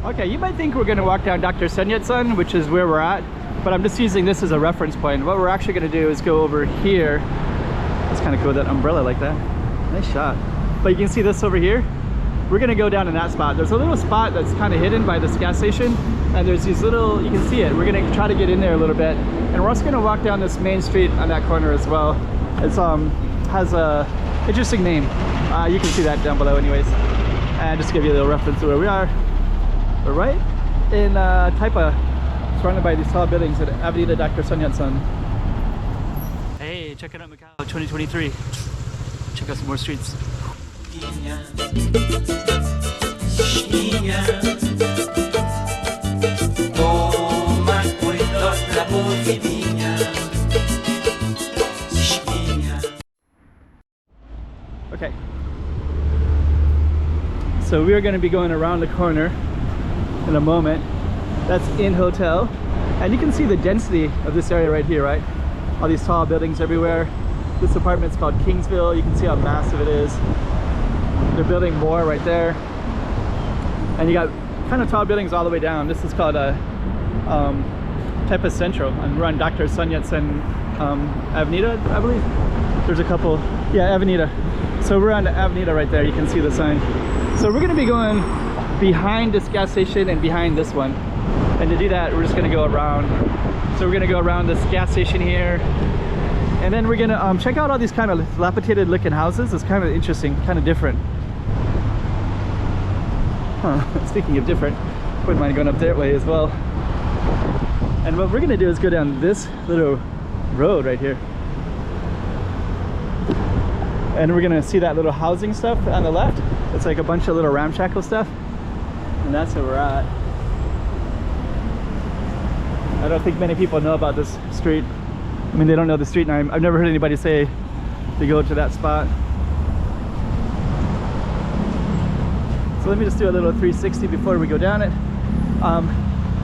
Okay, you might think we're going to walk down Dr. Sun Yat-sen, which is where we're at, but I'm just using this as a reference point. What we're actually going to do is go over here. It's kind of cool, that umbrella like that. Nice shot. But you can see this over here. We're going to go down in that spot. There's a little spot that's kind of hidden by this gas station, and there's these little, you can see it. We're going to try to get in there a little bit, and we're also going to walk down this main street on that corner as well. It's has a interesting name. You can see that down below anyways. And just to give you a little reference to where we are. We're right in Taipa, surrounded by these tall buildings at Avenida Dr. Sun Yat-sen. Hey, check it out, Macau 2023. Check out some more streets. Okay. So we are going to be going around the corner in a moment. That's in hotel, and you can see the density of this area right here, right? All these tall buildings everywhere. This apartment's called Kingsville. You can see how massive it is. They're building more right there, and you got kind of tall buildings all the way down. This is called a Taipa Central, and we're on Dr. Sun Yat-sen Avenida, I believe. There's a couple, yeah, Avenida. So we're on the Avenida right there. You can see the sign. So we're going to be going behind this gas station and behind this one, and to do that we're just going to go around. So we're going to go around this gas station here, and then we're going to check out all these kind of dilapidated looking houses. It's kind of interesting, kind of different. Speaking of different, wouldn't mind going up that way as well. And what we're going to do is go down this little road right here, and we're going to see that little housing stuff on the left. It's like a bunch of little ramshackle stuff, and that's where we're at. I don't think many people know about this street. I mean, they don't know the street name. I've never heard anybody say to go to that spot. So let me just do a little 360 before we go down it.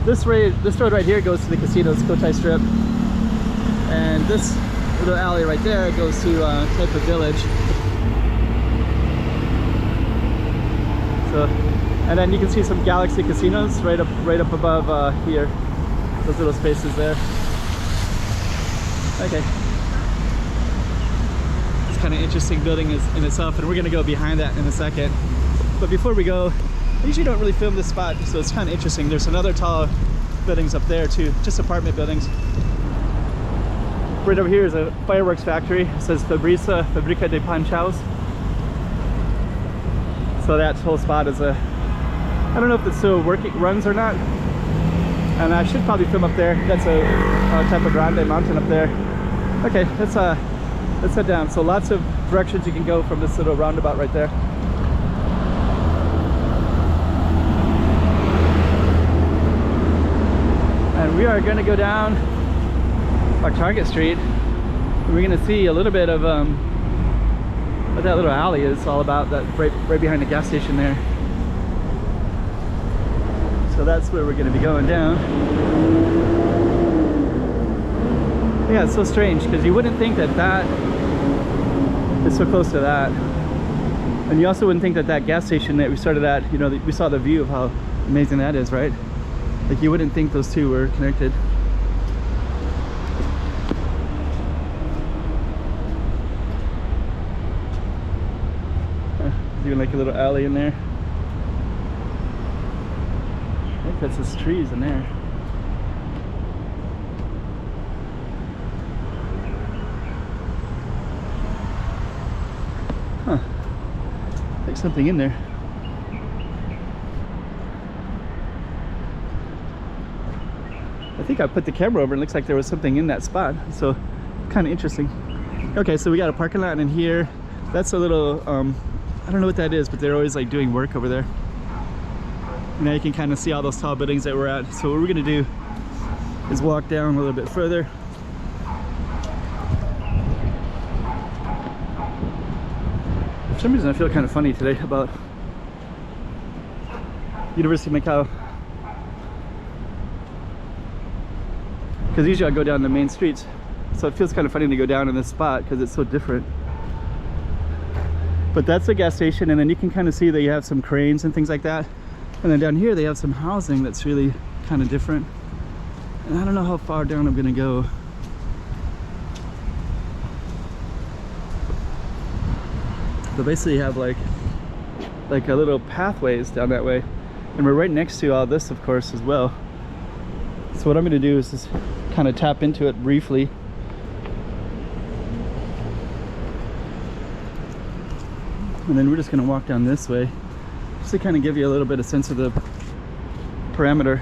This road right here goes to the casinos, Cotai Strip, and this little alley right there goes to Taipa Village. So, and then you can see some Galaxy casinos right up above here. Those little spaces there. Okay. It's kind of interesting building in itself, and we're gonna go behind that in a second. But before we go, I usually don't really film this spot, so it's kind of interesting. There's another tall buildings up there too, just apartment buildings. Right over here is a fireworks factory. It says Fabrica de Panchaos. So that whole spot is I don't know if it's still runs or not. And I should probably film up there. That's a Taipa Grande mountain up there. Okay, let's head down. So lots of directions you can go from this little roundabout right there. And we are going to go down our Target Street. We're going to see a little bit of what that little alley is all about, that right behind the gas station there. So that's where we're going to be going down. Yeah, it's so strange because you wouldn't think that that is so close to that, and you also wouldn't think that that gas station that we started at, you know, we saw the view of how amazing that is, right? Like, you wouldn't think those two were connected. Even like a little alley in there. I think that's just trees in there. Huh. Like something in there. I think I put the camera over and it looks like there was something in that spot. So kind of interesting. Okay, so we got a parking lot in here. That's a little I don't know what that is, but they're always like doing work over there. Now you can kind of see all those tall buildings that we're at. So what we're gonna do is walk down a little bit further. For some reason I feel kind of funny today about University of Macau, because usually I go down the main streets, so it feels kind of funny to go down in this spot because it's so different. But that's the gas station, and then you can kind of see that you have some cranes and things like that. And then down here they have some housing that's really kind of different. And I don't know how far down I'm gonna go. But basically you have like a little pathways down that way. And we're right next to all this, of course, as well. So what I'm gonna do is just kind of tap into it briefly. And then we're just gonna walk down this way, just to kind of give you a little bit of sense of the parameter.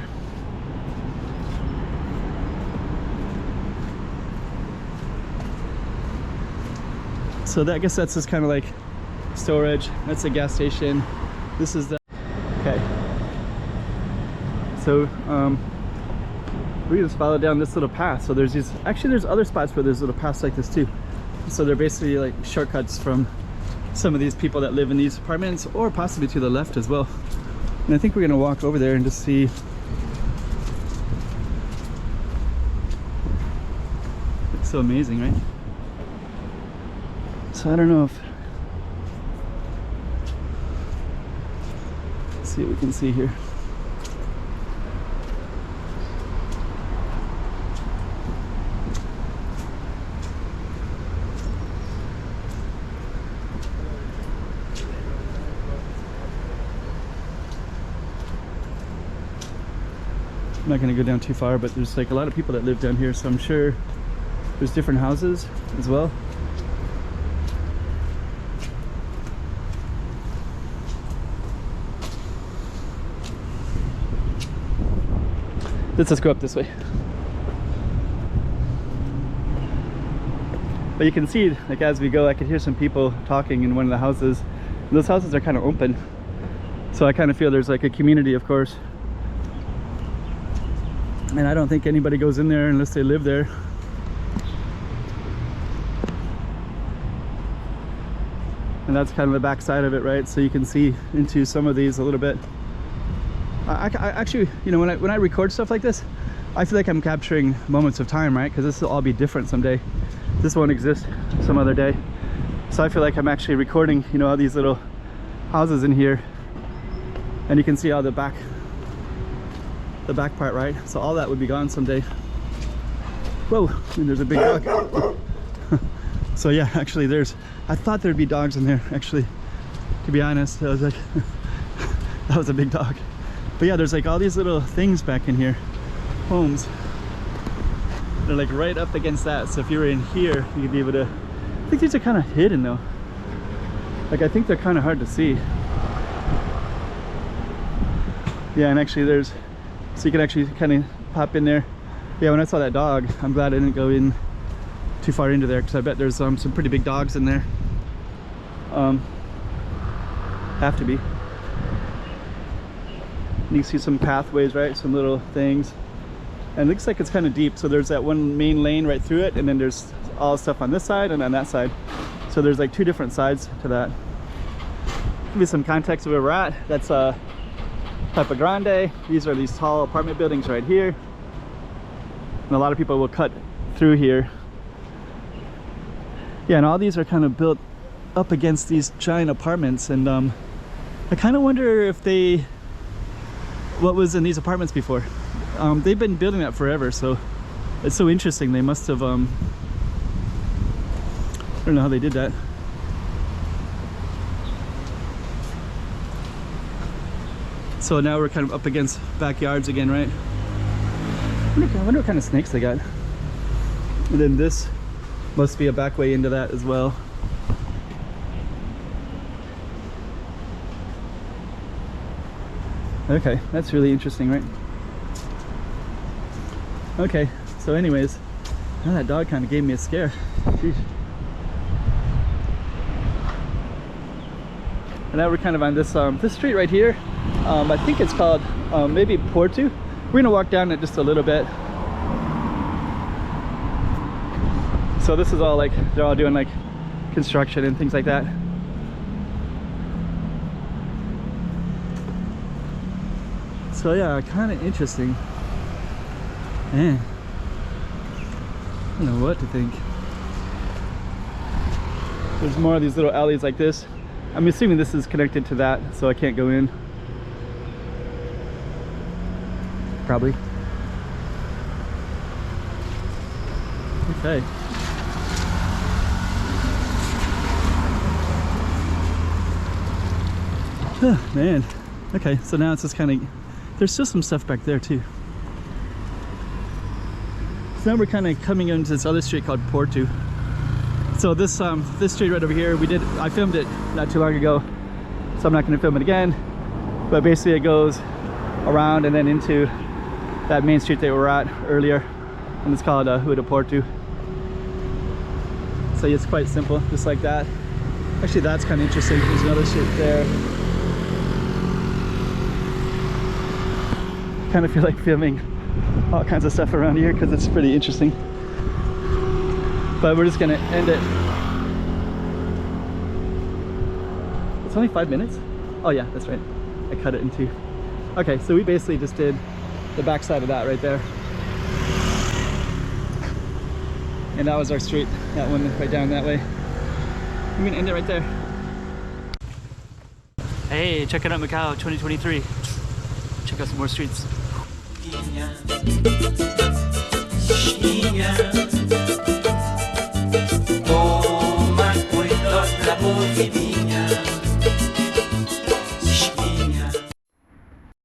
So that, I guess that's just kind of like storage. That's the gas station. This is the, okay. So we just follow down this little path. So there's these, actually there's other spots where there's little paths like this too. So they're basically like shortcuts from some of these people that live in these apartments, or possibly to the left as well. And I think we're gonna walk over there and just see. It's so amazing, right? So I don't know if, let's see what we can see here. I'm not going to go down too far, but there's like a lot of people that live down here, so I'm sure there's different houses as well. Let's just go up this way. But you can see, like as we go, I could hear some people talking in one of the houses. And those houses are kind of open, so I kind of feel there's like a community, of course. And I don't think anybody goes in there unless they live there. And that's kind of the back side of it, right? So you can see into some of these a little bit. I actually, you know, when I record stuff like this, I feel like I'm capturing moments of time, right? Because this will all be different someday. This won't exist some other day. So I feel like I'm actually recording, you know, all these little houses in here. And you can see all the back part, right? So all that would be gone someday. Whoa, and there's a big dog. So yeah, actually I thought there'd be dogs in there, actually, to be honest. I was like, that was a big dog. But yeah, there's like all these little things back in here, homes. They're like right up against that. So if you were in here, you'd be able to, I think these are kind of hidden though. Like I think they're kind of hard to see. Yeah, and actually there's, so you can actually kind of pop in there. Yeah, when I saw that dog, I'm glad I didn't go in too far into there, because I bet there's some pretty big dogs in there. Have to be. You can see some pathways, right? Some little things. And it looks like it's kind of deep. So there's that one main lane right through it, and then there's all stuff on this side and on that side. So there's like two different sides to that. Give me some context of where we're at. That's Taipa Grande. These are these tall apartment buildings right here. And a lot of people will cut through here. Yeah, and all these are kind of built up against these giant apartments. And I kind of wonder if what was in these apartments before. They've been building that forever, so it's so interesting. They must have, I don't know how they did that. So now we're kind of up against backyards again, right? I wonder what kind of snakes they got. And then this must be a back way into that as well. Okay, that's really interesting, right? Okay, so anyways, that dog kind of gave me a scare. Jeez. And now we're kind of on this street right here. I think it's called maybe Porto. We're gonna walk down it just a little bit. So this is all like, they're all doing like construction and things like that. So yeah, kind of interesting. Man, I don't know what to think. There's more of these little alleys like this. I'm assuming this is connected to that, so I can't go in. probably. Okay. Man. Okay, so now it's just kind of, there's still some stuff back there too. So now we're kind of coming into this other street called Porto. So this street right over here, I filmed it not too long ago, so I'm not going to film it again. But basically it goes around and then into that main street that we were at earlier, and it's called Rua do Porto. So it's quite simple, just like that. Actually, that's kind of interesting. There's another street there. Kind of feel like filming all kinds of stuff around here because it's pretty interesting. But we're just gonna end it. It's only 5 minutes? Oh yeah, that's right. I cut it in two. Okay, so we basically just did the back side of that right there. And that was our street, that one right down that way. I'm gonna end it right there. Hey, check it out Macau 2023. Check out some more streets. Toma cuidado la